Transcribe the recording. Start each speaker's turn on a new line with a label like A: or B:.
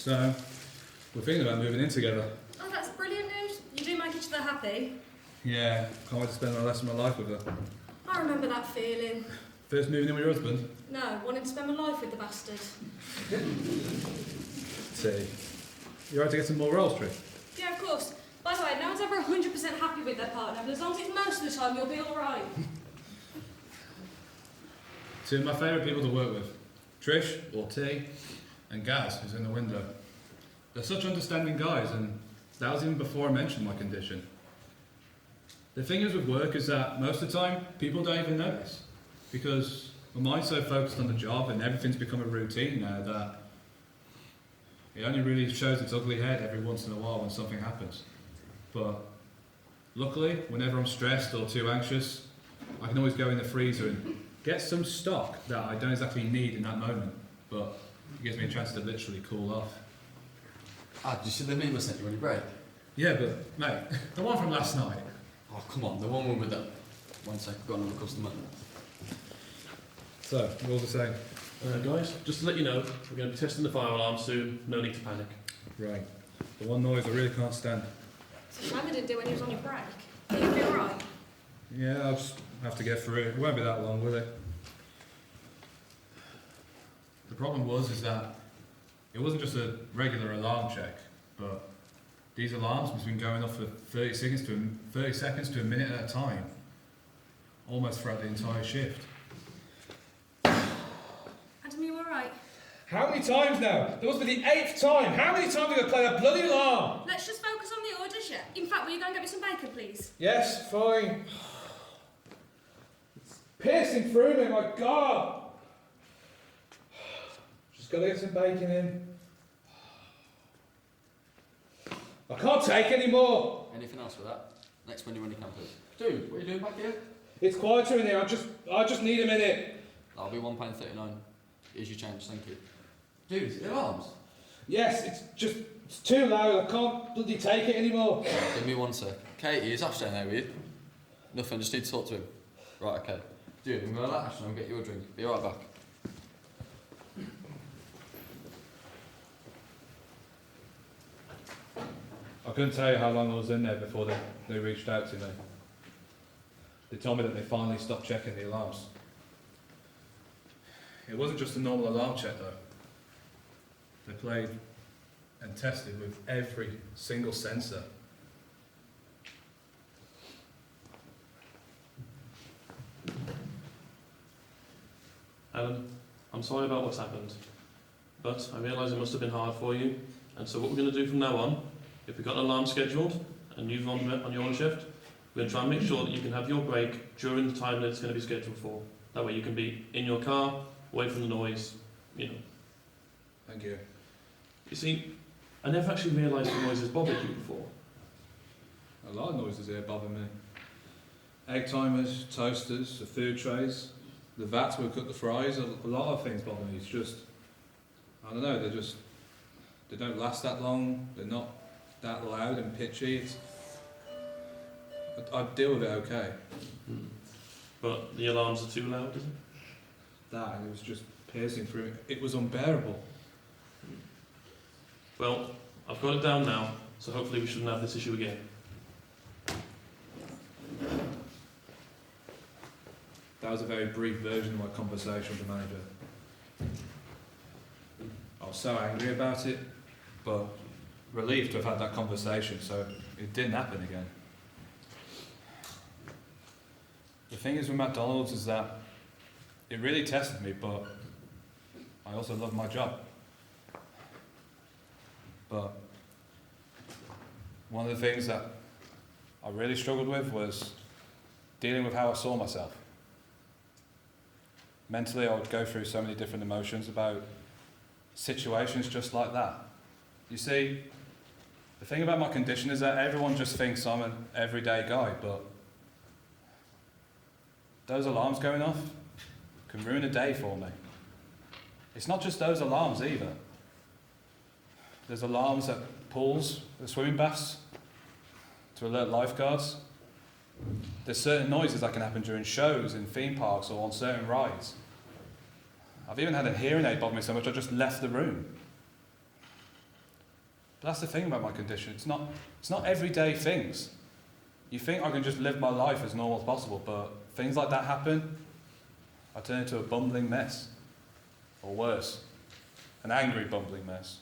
A: So, we're thinking about moving in together.
B: Oh, that's brilliant news. You do make each other happy.
A: Yeah, can't wait to spend the rest of my life with her.
B: I remember that feeling.
A: First moving in with your husband?
B: No, wanting to spend my life with the bastard.
A: See. You alright to get some more rolls, Trish?
B: Yeah, of course. By the way, no one's ever 100% happy with their partner, but as long as it's most of the time, you'll be alright.
A: Two of my favourite people to work with. Trish, or T, and Gaz, who's in the window. They're such understanding guys, and that was even before I mentioned my condition. The thing is with work is that most of the time, people don't even notice. Because my mind's so focused on the job and everything's become a routine now that it only really shows its ugly head every once in a while when something happens. But luckily, whenever I'm stressed or too anxious, I can always go in the freezer and get some stock that I don't exactly need in that moment, but it gives me a chance to literally cool off.
C: Ah, did you see the meme I sent you on your break?
A: Yeah, but mate, the one from last night.
C: Oh, come on, the one with the... One sec, I've got another customer.
A: So, we're all the same.
D: Guys, just to let you know, we're going to be testing the fire alarm soon. No need to panic.
A: Right. The one noise I really can't stand.
B: So Mama didn't do when he was on your break. You'll be alright.
A: Yeah, I'll just have to get through it. It won't be that long, will it? The problem is that it wasn't just a regular alarm check, but these alarms have been going off for 30 seconds to a minute at a time, almost throughout the entire shift.
B: Adam, you alright?
A: How many times now? That must be the 8th time. How many times are we going to play that bloody alarm?
B: Let's just focus on the orders, yeah? In fact, will you go and get me some bacon, please?
A: Yes, fine. It's piercing through me, my God. Just got to get some bacon in. I can't take any more.
C: Anything else for that? Next when you're on your campus. Dude, what are you doing back here?
A: It's quieter in here. I just need a minute.
C: That'll be £1.39. Here's your change, thank you. Dude, is it alarms?
A: Yes, it's too loud. I can't bloody take it anymore.
C: Give me one sec. Katie, is Ash down there with you? Nothing, just need to talk to him. Right, okay. Dude, I'm going to let Ash know and get you a drink. Be right back.
A: I couldn't tell you how long I was in there before they reached out to me. They told me that they finally stopped checking the alarms. It wasn't just a normal alarm check though. They played and tested with every single sensor.
D: Alan, I'm sorry about what's happened, but I realise it must have been hard for you, and so what we're going to do from now on, if we've got an alarm scheduled and you've on your own shift, we're going to try and make sure that you can have your break during the time that it's going to be scheduled for. That way you can be in your car, away from the noise, you know.
A: Thank you.
D: You see, I never actually realised the noises bothered you before.
A: A lot of noises here bother me. Egg timers, toasters, the food trays, the vats where we cook the fries, a lot of things bother me. It's just, I don't know, they don't last that long, they're not that loud and pitchy. I deal with it okay.
D: But the alarms are too loud, is it?
A: That, and it was just piercing through me. It was unbearable.
D: Well, I've got it down now, so hopefully we shouldn't have this issue again.
A: That was a very brief version of my conversation with the manager. I was so angry about it, but relieved to have had that conversation, so it didn't happen again. The thing is with McDonald's is that it really tested me, but I also love my job. But one of the things that I really struggled with was dealing with how I saw myself. Mentally, I would go through so many different emotions about situations just like that. You see, the thing about my condition is that everyone just thinks I'm an everyday guy, but those alarms going off can ruin a day for me. It's not just those alarms either. There's alarms at pools, at swimming baths, to alert lifeguards. There's certain noises that can happen during shows in theme parks or on certain rides. I've even had a hearing aid bother me so much I just left the room. But that's the thing about my condition. It's not everyday things. You think I can just live my life as normal as possible, but things like that happen, I turn into a bumbling mess. Or worse, an angry bumbling mess.